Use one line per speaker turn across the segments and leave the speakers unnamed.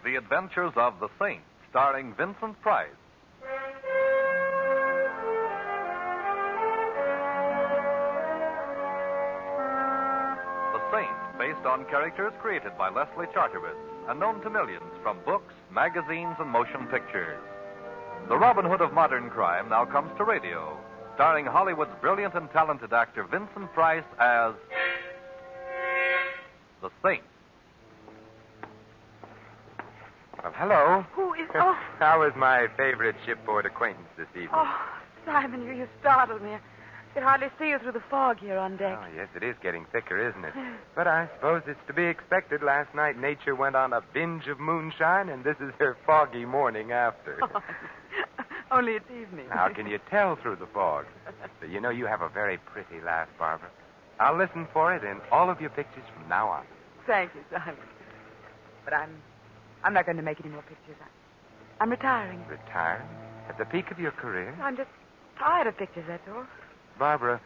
The Adventures of the Saint, starring Vincent Price. The Saint, based on characters created by Leslie Charteris and known to millions from books, magazines, and motion pictures. The Robin Hood of modern crime now comes to radio, starring Hollywood's brilliant and talented actor Vincent Price as the Saint.
Well, hello.
Who is... Oh,
How is my favorite shipboard acquaintance this evening?
oh Simon, you startled me. I could hardly see you through the fog here on deck.
Oh, yes, it is getting thicker, isn't it? But I suppose it's to be expected. Last night, nature went on a binge of moonshine, and this is her foggy morning after.
Only it's evening.
How can you tell through the fog? But you know, you have a very pretty laugh, Barbara. I'll listen for it in all of your pictures from now on.
Thank you, Simon. But I'm not going to make any more pictures. I'm retiring.
Retiring? At the peak of your career?
I'm just tired of pictures, that's all.
Barbara,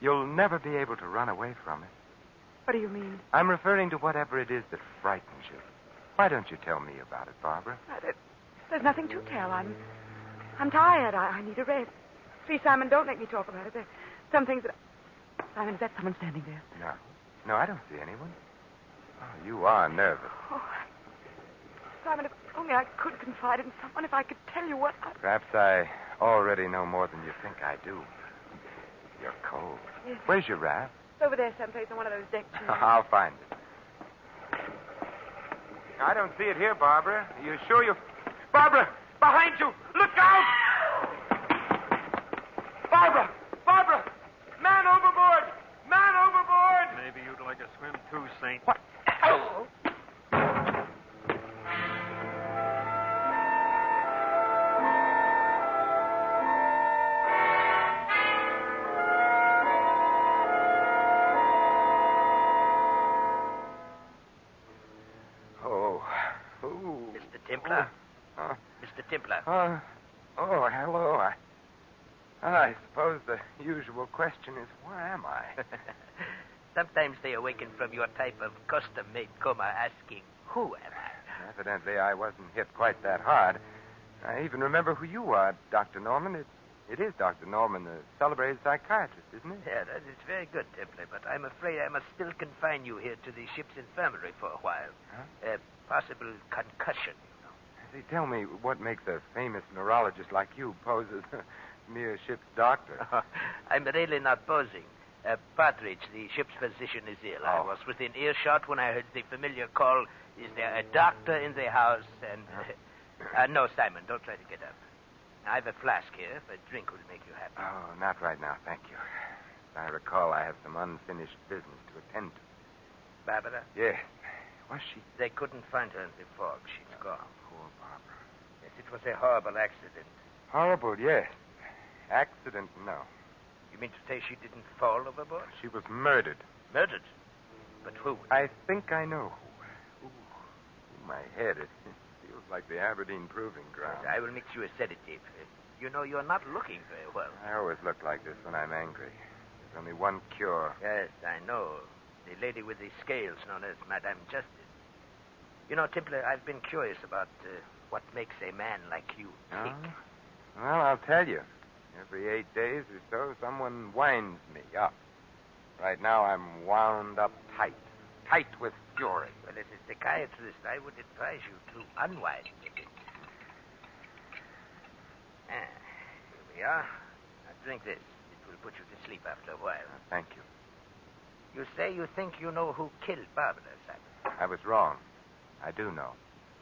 you'll never be able to run away from it.
What do you mean?
I'm referring to whatever it is that frightens you. Why don't you tell me about it, Barbara?
There's nothing to tell. I'm tired. I need a rest. Please, Simon, don't make me talk about it. There's some things that... Simon, is that someone standing there?
No, I don't see anyone. Oh, you are nervous.
Oh, Simon, if only I could confide in someone, if I could tell you what
Perhaps I already know more than you think I do. You're cold.
Yes.
Where's your raft?
It's over there someplace on one of those deck chairs.
I'll find it. I don't see it here, Barbara. Are you sure you... Barbara! Behind you! Look out! Barbara! Barbara! Man overboard! Man overboard!
Maybe you'd like a swim too, Saint.
What? Oh.
Mr. Templar? Mr. Templar?
Hello. I suppose the usual question is, where am I?
Sometimes they awaken from your type of custom-made coma asking, who am I?
Evidently, I wasn't hit quite that hard. I even remember who you are, Dr. Norman. It is Dr. Norman, the celebrated psychiatrist, isn't it?
Yeah, that is very good, Templar, but I'm afraid I must still confine you here to the ship's infirmary for a while.
Huh?
Possible concussion, you know.
Say, tell me, what makes a famous neurologist like you pose as a mere ship's doctor?
I'm really not posing. Partridge, the ship's physician, is ill. I was within earshot when I heard the familiar call, is there a doctor in the house? And, no, Simon, don't try to get up. I have a flask here. If a drink will make you happy.
Oh, not right now, thank you. I recall I have some unfinished business to attend to.
Barbara?
Yes. Was she?
They couldn't find her in the fog. She's gone.
Poor Barbara.
Yes, it was a horrible accident.
Horrible, yes. Accident, no.
You mean to say she didn't fall overboard?
She was murdered.
Murdered? But who?
I think I know who. Ooh, my head. It feels like the Aberdeen Proving Ground.
I will mix you a sedative. You know, you're not looking very well.
I always look like this when I'm angry. There's only one cure.
Yes, I know. The lady with the scales known as Madame Justice. You know, Templar, I've been curious about what makes a man like you tick.
Well, I'll tell you. Every 8 days or so, someone winds me up. Right now, I'm wound up tight. Tight with fury.
Well, as a psychiatrist, I would advise you to unwind a bit. Here we are. Now, drink this. It will put you to sleep after a while.
Thank you.
You say you think you know who killed Barbara, Simon.
I was wrong. I do know.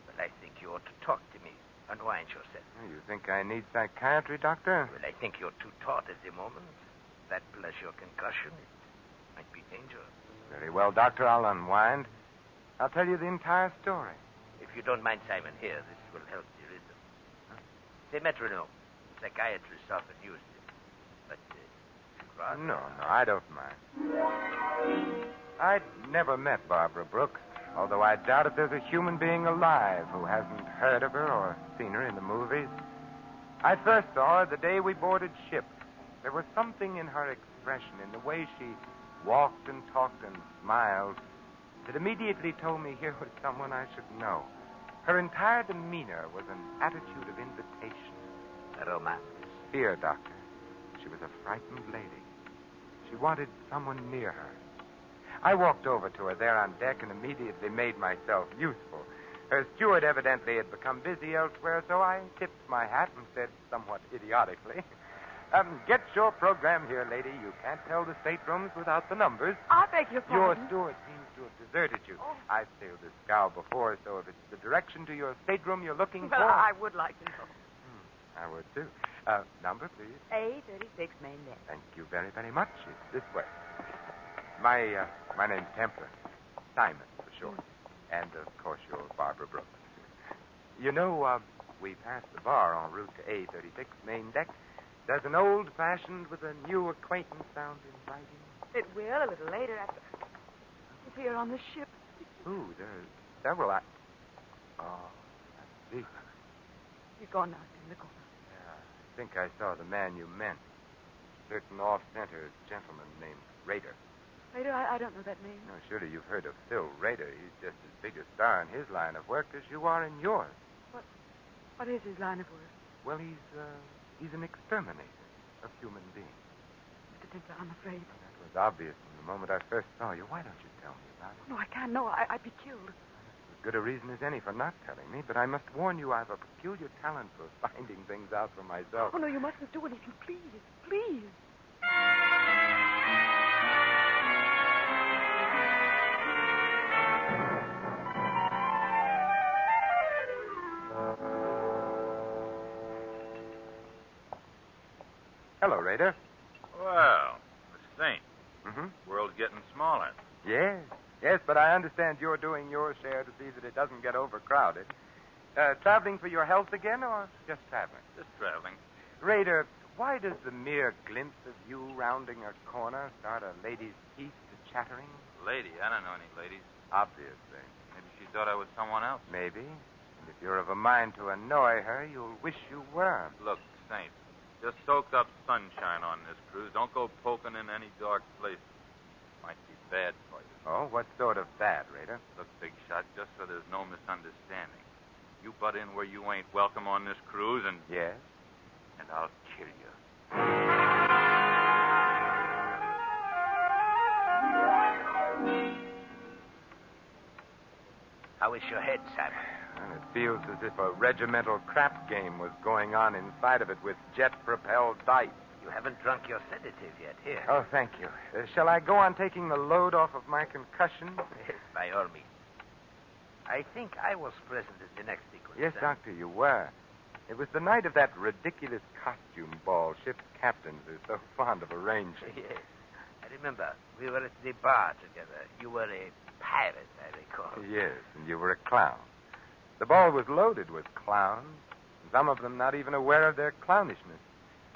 Well, I think you ought to talk to me. Unwind yourself.
You think I need psychiatry, Doctor?
Well, I think you're too taut at the moment. That plus your concussion, it might be dangerous.
Very well, Doctor. I'll unwind. I'll tell you the entire story.
If you don't mind, Simon, here, this will help the rhythm. The metronome. Psychiatrists often use it. But, rather...
No, I don't mind. I'd never met Barbara Brooks, although I doubt if there's a human being alive who hasn't heard of her or seen her in the movies. I first saw her the day we boarded ship. There was something in her expression, in the way she walked and talked and smiled, that immediately told me here was someone I should know. Her entire demeanor was an attitude of invitation.
Romance.
Fear, Doctor. She was a frightened lady. She wanted someone near her. I walked over to her there on deck and immediately made myself useful. Her steward evidently had become busy elsewhere, so I tipped my hat and said somewhat idiotically, get your program here, lady. You can't tell the staterooms without the numbers.
I beg your
Your
pardon.
steward seems to have deserted you.
Oh.
I've sailed this scow before, so if it's the direction to your stateroom you're looking
Well,
for...
I would like to know.
I would, too. Number, please.
A36 main deck.
Thank you very, very much. It's this way. My name's Templar. Simon, for short. And, of course, you're Barbara Brooks. You know, we passed the bar en route to A36 main deck. Does an old-fashioned with a new acquaintance sound inviting?
It will a little later after... It's here on the ship.
Ooh, there's several... Oh, I see.
He's gone now. He's in the corner.
Yeah, I think I saw the man you meant. Certain off-center gentleman named Rader.
Later, I don't know that name.
No, surely you've heard of Phil Rader. He's just as big a star in his line of work as you are in yours.
What is his line of work?
Well, he's an exterminator of human beings.
Mr. Templar, I'm afraid.
Well, that was obvious from the moment I first saw you. Why don't you tell me about it?
No, I can't. No, I'd be killed.
As good a reason as any for not telling me, but I must warn you I've a peculiar talent for finding things out for myself.
Oh, no, you mustn't do anything. Please. Please.
Hello, Rader.
Well, the Saint.
Mm-hmm.
World's getting smaller.
Yes, but I understand you're doing your share to see that it doesn't get overcrowded. Traveling for your health again, or just traveling?
Just traveling.
Rader, why does the mere glimpse of you rounding a corner start a lady's teeth to chattering?
Lady, I don't know any ladies.
Obviously.
Maybe she thought I was someone else.
Maybe. And if you're of a mind to annoy her, you'll wish you were.
Look, Saint, just soak up sunshine on this cruise. Don't go poking in any dark places. Might be bad for you.
Oh, what sort of bad, Rader?
Look, Big Shot, just so there's no misunderstanding. You butt in where you ain't welcome on this cruise, and
Yes?
I'll kill you.
How is your head, Simon?
And it feels as if a regimental crap game was going on inside of it with jet-propelled dice.
You haven't drunk your sedative yet. Here.
Oh, thank you. Shall I go on taking the load off of my concussion?
Yes, by all means. I think I was present at the next sequence.
Yes, Doctor, you were. It was the night of that ridiculous costume ball ship's captains are so fond of arranging.
Yes. I remember. We were at the bar together. You were a pirate, I recall.
Yes, and you were a clown. The ball was loaded with clowns, some of them not even aware of their clownishness.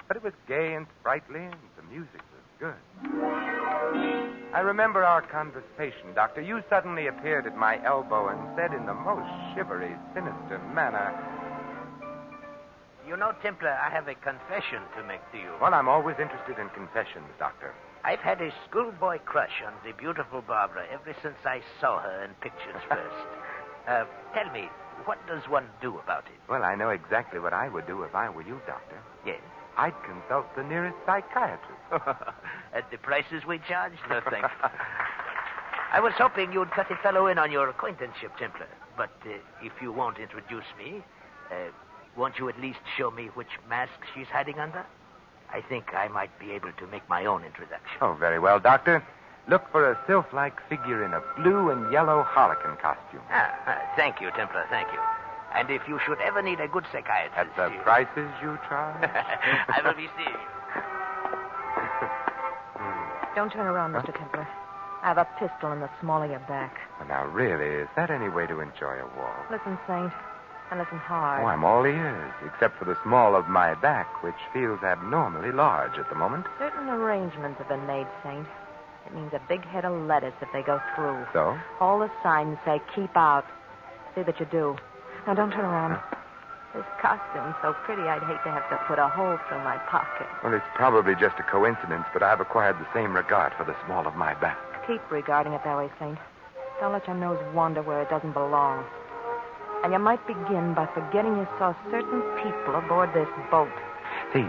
But it was gay and sprightly, and the music was good. I remember our conversation, Doctor. You suddenly appeared at my elbow and said in the most shivery, sinister manner...
You know, Templar, I have a confession to make to you.
Well, I'm always interested in confessions, Doctor.
I've had a schoolboy crush on the beautiful Barbara ever since I saw her in pictures first. Tell me, what does one do about it?
Well, I know exactly what I would do if I were you, Doctor.
Yes.
I'd consult the nearest psychiatrist.
At the prices we charge? No, thanks. I was hoping you'd cut a fellow in on your acquaintanceship, Templar. But if you won't introduce me, won't you at least show me which mask she's hiding under? I think I might be able to make my own introduction.
Oh, very well, Doctor. Look for a sylph-like figure in a blue and yellow harlequin costume.
Thank you, Templar, thank you. And if you should ever need a good psychiatrist...
At the prices you charge?
I will be seeing you.
Don't turn around, Mr. Templar. I have a pistol in the small of your back.
Well, now, really, is that any way to enjoy a walk?
Listen, Saint, and listen hard.
Oh, I'm all ears, except for the small of my back, which feels abnormally large at the moment.
Certain arrangements have been made, Saint. It means a big head of lettuce if they go through.
So?
All the signs say keep out. See that you do. Now, don't turn around. This costume's so pretty, I'd hate to have to put a hole through my pocket.
Well, it's probably just a coincidence, but I've acquired the same regard for the small of my back.
Keep regarding it that way, Saint. Don't let your nose wander where it doesn't belong. And you might begin by forgetting you saw certain people aboard this boat.
See,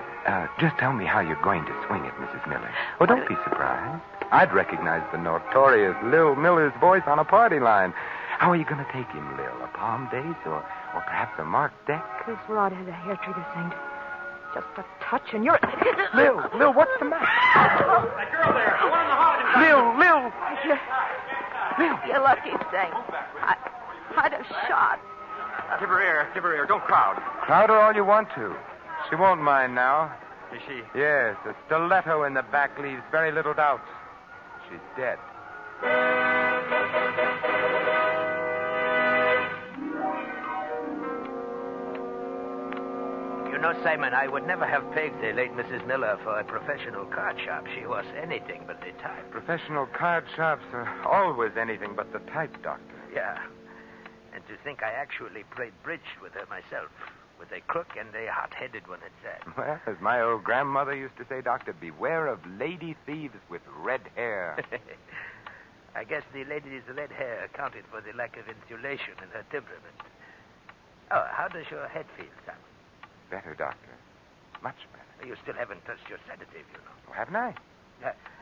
just tell me how you're going to swing it, Mrs. Miller. Oh, don't be surprised. I'd recognize the notorious Lil Miller's voice on a party line. How are you going to take him, Lil? A palm date or perhaps a marked deck?
This rod has a hair trigger, Saint. Just a touch and you're...
Lil, what's the matter?
That girl there, the one in the hall.
Lil!
You're lucky, Saint. I'd have shot.
Give her air. Don't crowd.
Crowd her all you want to. She won't mind now.
Is she?
Yes, a stiletto in the back leaves very little doubt. She's dead.
You know, Simon, I would never have pegged the late Mrs. Miller for a professional card sharp. She was anything but the type.
Professional card sharps are always anything but the type, Doctor.
Yeah. And to think I actually played bridge with her myself. With a crook and a hot-headed one at that.
Well, as my old grandmother used to say, Doctor, beware of lady thieves with red hair.
I guess the lady's red hair accounted for the lack of insulation in her temperament. Oh, how does your head feel, Simon?
Better, Doctor. Much better.
You still haven't touched your sedative, you know.
Oh, haven't I?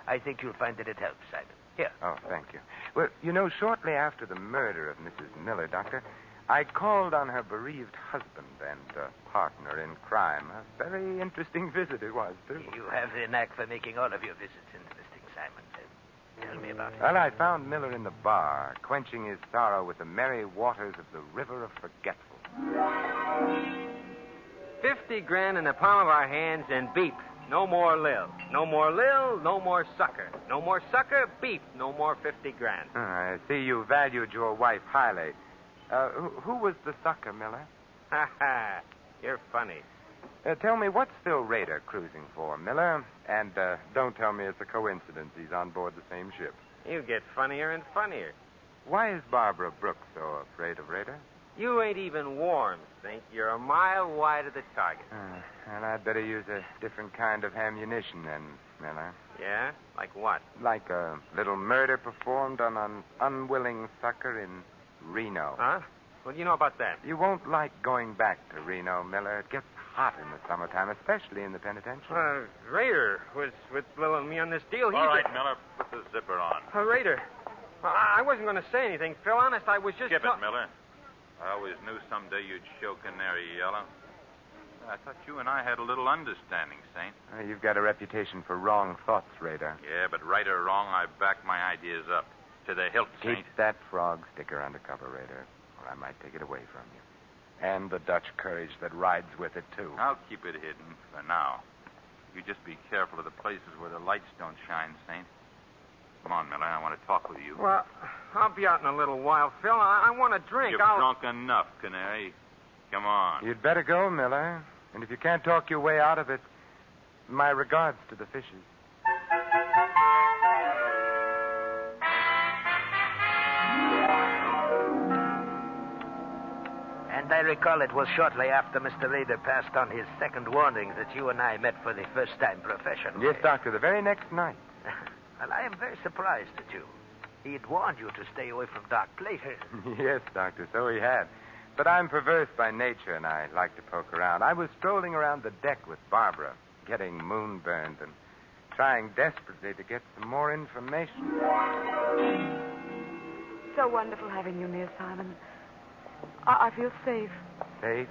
I think you'll find that it helps, Simon. Here.
Oh, thank you. Well, you know, shortly after the murder of Mrs. Miller, Doctor, I called on her bereaved husband and partner in crime. A very interesting visit it was, too.
You have the knack for making all of your visits interesting, Simon. Tell me about it.
Well, I found Miller in the bar, quenching his sorrow with the merry waters of the River of Forgetful.
50 grand in the palm of our hands and beep. No more Lil. No more Lil, no more sucker. No more sucker, beep. No more 50 grand.
I see you valued your wife highly. Who was the sucker, Miller?
Ha ha. You're funny.
Tell me, what's Phil Rader cruising for, Miller? And don't tell me it's a coincidence he's on board the same ship.
You get funnier and funnier.
Why is Barbara Brooks so afraid of Rader?
You ain't even warm, Think. You're a mile wide of the target.
And I'd better use a different kind of ammunition then, Miller.
Yeah? Like what?
Like a little murder performed on an unwilling sucker in Reno.
Huh? What do you know about that?
You won't like going back to Reno, Miller. It gets hot in the summertime, especially in the penitentiary.
Raider was with Lil and me on this deal.
All right, Miller, put the zipper on.
Raider. I wasn't going to say anything, Phil. Honest, I was just...
Skip it, Miller. I always knew someday you'd show Canary Yellow. I thought you and I had a little understanding, Saint.
You've got a reputation for wrong thoughts, Rader.
Yeah, but right or wrong, I back my ideas up. To the hilt, Saint.
Keep that frog sticker under cover, Rader, or I might take it away from you. And the Dutch courage that rides with it, too.
I'll keep it hidden for now. You just be careful of the places where the lights don't shine, Saint. Come on, Miller. I want to talk with you.
Well, I'll be out in a little while, Phil. I want a drink.
You've drunk enough, Canary. Come on.
You'd better go, Miller. And if you can't talk your way out of it, my regards to the fishes.
And I recall it was shortly after Mr. Rader passed on his second warning that you and I met for the first time professionally.
Yes, Doctor, the very next night.
Well, I am very surprised at you. He had warned you to stay away from dark places.
Yes, Doctor, so he had. But I'm perverse by nature, and I like to poke around. I was strolling around the deck with Barbara, getting moonburned and trying desperately to get some more information.
So wonderful having you near, Simon. I feel safe.
Safe?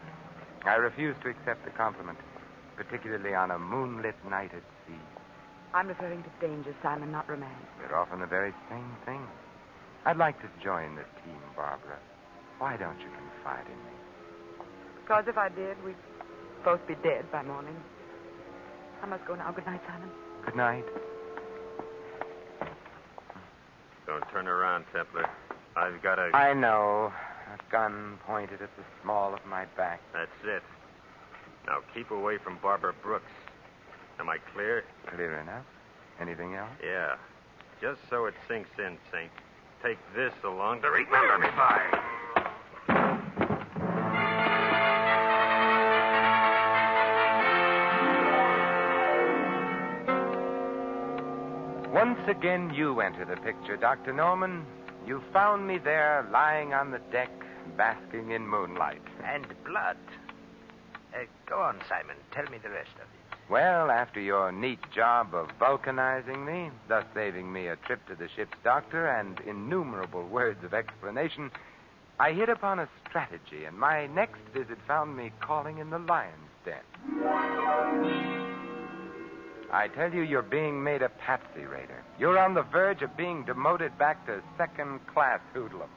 I refuse to accept the compliment, particularly on a moonlit night at sea.
I'm referring to danger, Simon, not romance.
They're often the very same thing. I'd like to join the team, Barbara. Why don't you confide in me?
Because if I did, we'd both be dead by morning. I must go now. Good night, Simon.
Good night.
Don't turn around, Templar. I've got a...
I know. A gun pointed at the small of my back.
That's it. Now keep away from Barbara Brooks. Am I clear?
Clear enough. Anything else?
Yeah. Just so it sinks in, Saint. Take this along to remember me by.
Once again, you enter the picture, Dr. Norman. You found me there, lying on the deck, basking in moonlight.
And blood. Go on, Simon. Tell me the rest of it.
Well, after your neat job of vulcanizing me, thus saving me a trip to the ship's doctor and innumerable words of explanation, I hit upon a strategy, and my next visit found me calling in the lion's den. I tell you, you're being made a patsy, Raider. You're on the verge of being demoted back to second-class hoodlum.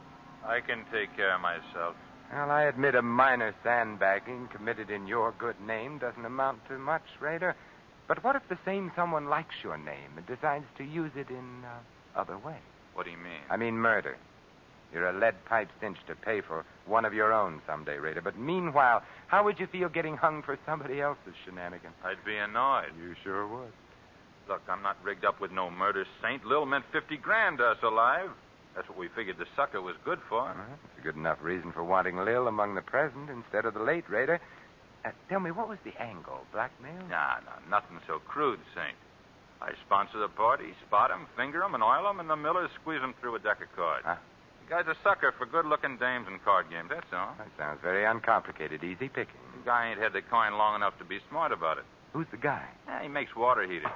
I can take care of myself.
Well, I admit a minor sandbagging committed in your good name doesn't amount to much, Raider. But what if the same someone likes your name and decides to use it in other way?
What do you mean?
I mean murder. You're a lead pipe cinch to pay for one of your own someday, Raider. But meanwhile, how would you feel getting hung for somebody else's shenanigans?
I'd be annoyed.
You sure would.
Look, I'm not rigged up with no murder saint. Lil meant 50 grand to us alive. That's what we figured the sucker was good for.
Well, that's a good enough reason for wanting Lil among the present instead of the late, Raider. Tell me, what was the angle? Blackmail?
Nah, nothing so crude, Saint. I sponsor the party, spot him, finger him, and oil him, and the Millers squeeze him through a deck of cards.
Huh?
The guy's a sucker for good-looking dames and card games, that's all.
That sounds very uncomplicated, easy picking.
The guy ain't had the coin long enough to be smart about it.
Who's the guy?
Yeah, he makes water heaters.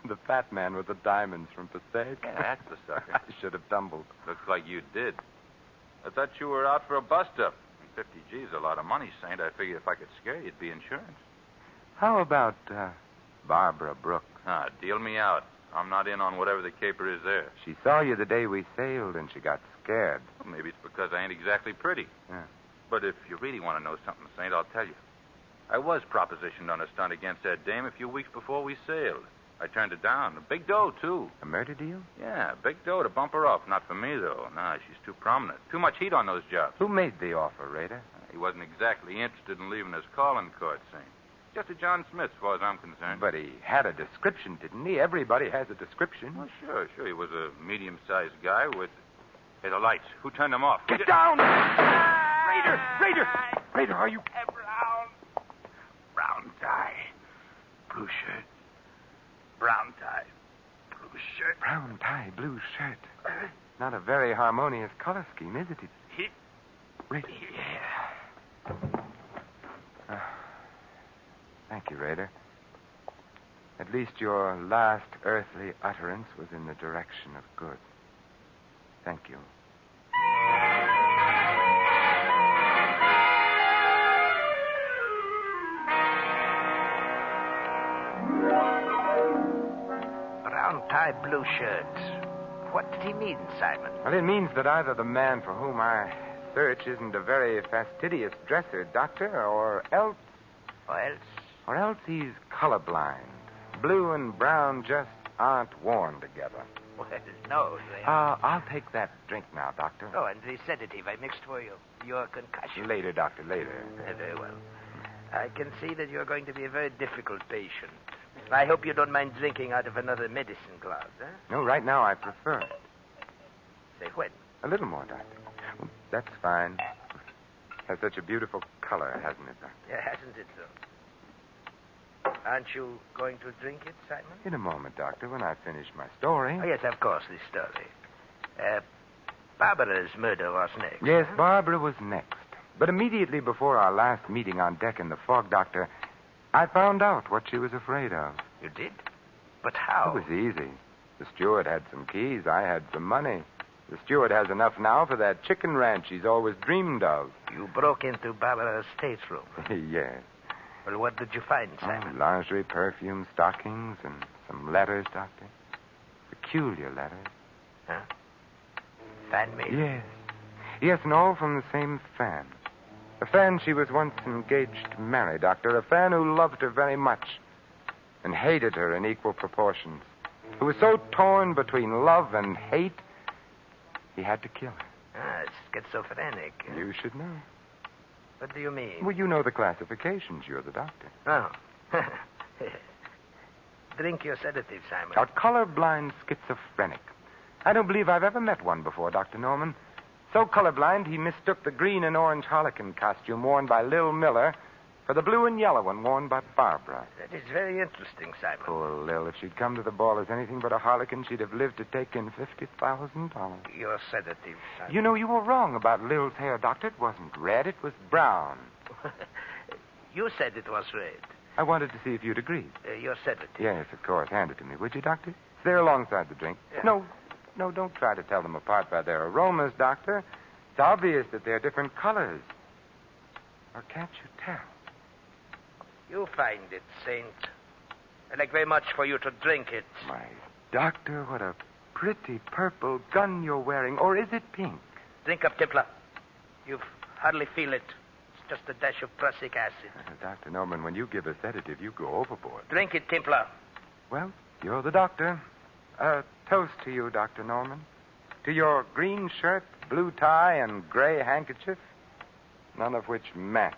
The fat man with the diamonds from Passaic.
Yeah, that's the sucker.
I should have tumbled.
Looks like you did. I thought you were out for a bust-up. 50 G's a lot of money, Saint. I figured if I could scare you, it'd be insurance.
How about Barbara Brooks?
Deal me out. I'm not in on whatever the caper is there.
She saw you the day we sailed, and she got scared.
Well, maybe it's because I ain't exactly pretty.
Yeah.
But if you really want to know something, Saint, I'll tell you. I was propositioned on a stunt against that dame a few weeks before we sailed. I turned it down. A big dough, too.
A murder deal?
Yeah, big dough to bump her off. Not for me, though. Nah, she's too prominent. Too much heat on those jobs.
Who made the offer, Raider?
He wasn't exactly interested in leaving his calling card, Saint. Just a John Smith, as far as I'm concerned.
But he had a description, didn't he? Everybody has a description.
Well, sure. He was a medium-sized guy with... Hey, the lights. Who turned them off?
Get down! Raider, are you...
Brown tie. Blue shirt. Brown tie. Blue shirt.
Brown tie, blue shirt. Not a very harmonious color scheme, is it? Raider.
Yeah.
Thank you, Raider. At least your last earthly utterance was in the direction of good. Thank you.
Brown tie, blue shirt. What did he mean, Simon?
Well, it means that either the man for whom I search isn't a very fastidious dresser, Doctor, or else he's colorblind. Blue and brown just aren't worn together.
Well, no, they...
I'll take that drink now, Doctor.
Oh, and the sedative I mixed for you. Your concussion.
Later, Doctor, later.
Very well. I can see that you're going to be a very difficult patient. I hope you don't mind drinking out of another medicine glass, huh?
No, right now I prefer it.
Say when?
A little more, Doctor. Well, that's fine. Has such a beautiful color, hasn't it, Doctor?
Yeah, hasn't it, though? Aren't you going to drink it, Simon?
In a moment, Doctor, when I finish my story.
Oh, yes, of course, this story. Barbara's murder was next.
Yes,
huh?
Barbara was next. But immediately before our last meeting on deck in the fog, Doctor, I found out what she was afraid of.
You did? But how?
It was easy. The steward had some keys. I had some money. The steward has enough now for that chicken ranch he's always dreamed of.
You broke into Barbara's stateroom.
Yes.
Well, what did you find, Simon?
Lingerie, perfume, stockings, and some letters, Doctor. Peculiar letters.
Huh? Fan-made?
Yes. Yes, and all from the same fan. A fan she was once engaged to marry, Doctor. A fan who loved her very much and hated her in equal proportions. Who was so torn between love and hate, he had to kill her.
It's schizophrenic.
You should know.
What do you mean?
Well, you know the classifications. You're the doctor.
Oh. Drink your sedative, Simon.
A colorblind schizophrenic. I don't believe I've ever met one before, Dr. Norman. So colorblind, he mistook the green and orange harlequin costume worn by Lil Miller for the blue and yellow one worn by Barbara.
That is very interesting, Simon.
Poor Lil. If she'd come to the ball as anything but a harlequin, she'd have lived to take in $50,000.
Your sedative, Simon.
You know, you were wrong about Lil's hair, Doctor. It wasn't red. It was brown.
You said it was red.
I wanted to see if you'd agreed.
Your sedative.
Yes, of course. Hand it to me, would you, Doctor? It's there alongside the drink.
Yeah.
No, don't try to tell them apart by their aromas, Doctor. It's obvious that they're different colors. Or can't you tell?
You find it, Saint. I'd like very much for you to drink it.
My Doctor, what a pretty purple gun you're wearing. Or is it pink?
Drink up, Templar. You hardly feel it. It's just a dash of prussic acid.
Dr. Norman, when you give a sedative, you go overboard.
Drink it, Templar.
Well, you're the doctor. A toast to you, Dr. Norman. To your green shirt, blue tie, and gray handkerchief, none of which match.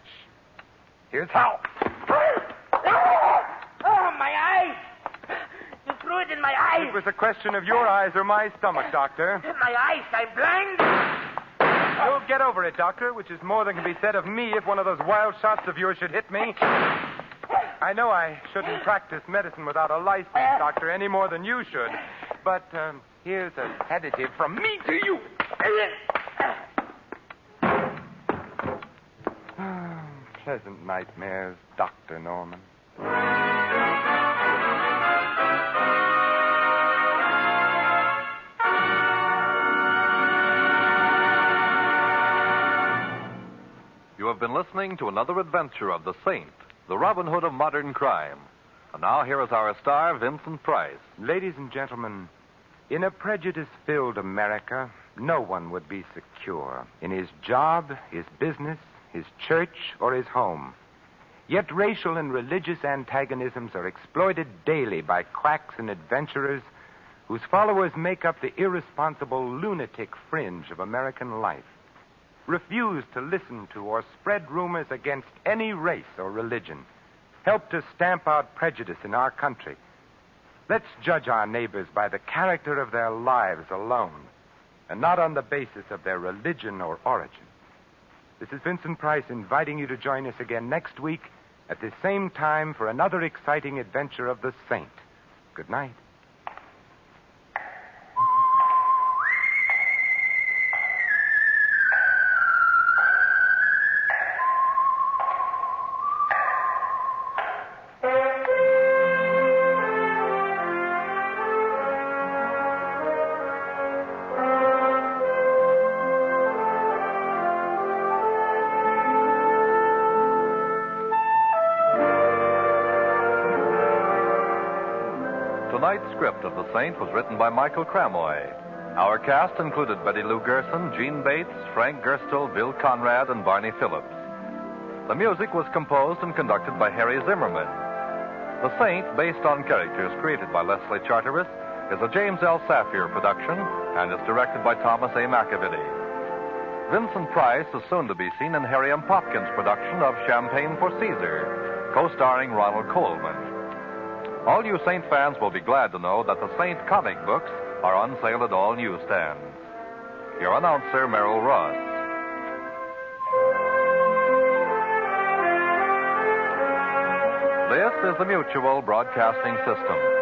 Here's how.
Oh, my eyes! You threw it in my eyes.
It was a question of your eyes or my stomach, Doctor.
My eyes, I'm blind.
You'll get over it, Doctor, which is more than can be said of me if one of those wild shots of yours should hit me. I know I shouldn't practice medicine without a license, Doctor, any more than you should. But here's a sedative from me to you. Pleasant nightmares, Dr. Norman.
You have been listening to another adventure of the Saint, the Robin Hood of modern crime. And now here is our star, Vincent Price.
Ladies and gentlemen, in a prejudice-filled America, no one would be secure in his job, his business, his church, or his home. Yet racial and religious antagonisms are exploited daily by quacks and adventurers whose followers make up the irresponsible lunatic fringe of American life. Refuse to listen to or spread rumors against any race or religion. Help to stamp out prejudice in our country. Let's judge our neighbors by the character of their lives alone, and not on the basis of their religion or origin. This is Vincent Price inviting you to join us again next week at the same time for another exciting adventure of the Saint. Good night.
Tonight's script of The Saint was written by Michael Cramoy. Our cast included Betty Lou Gerson, Gene Bates, Frank Gerstel, Bill Conrad, and Barney Phillips. The music was composed and conducted by Harry Zimmerman. The Saint, based on characters created by Leslie Charteris, is a James L. Safier production and is directed by Thomas A. McAvity. Vincent Price is soon to be seen in Harry M. Popkin's production of Champagne for Caesar, co-starring Ronald Colman. All you Saint fans will be glad to know that the Saint comic books are on sale at all newsstands. Your announcer, Merrill Ross. This is the Mutual Broadcasting System.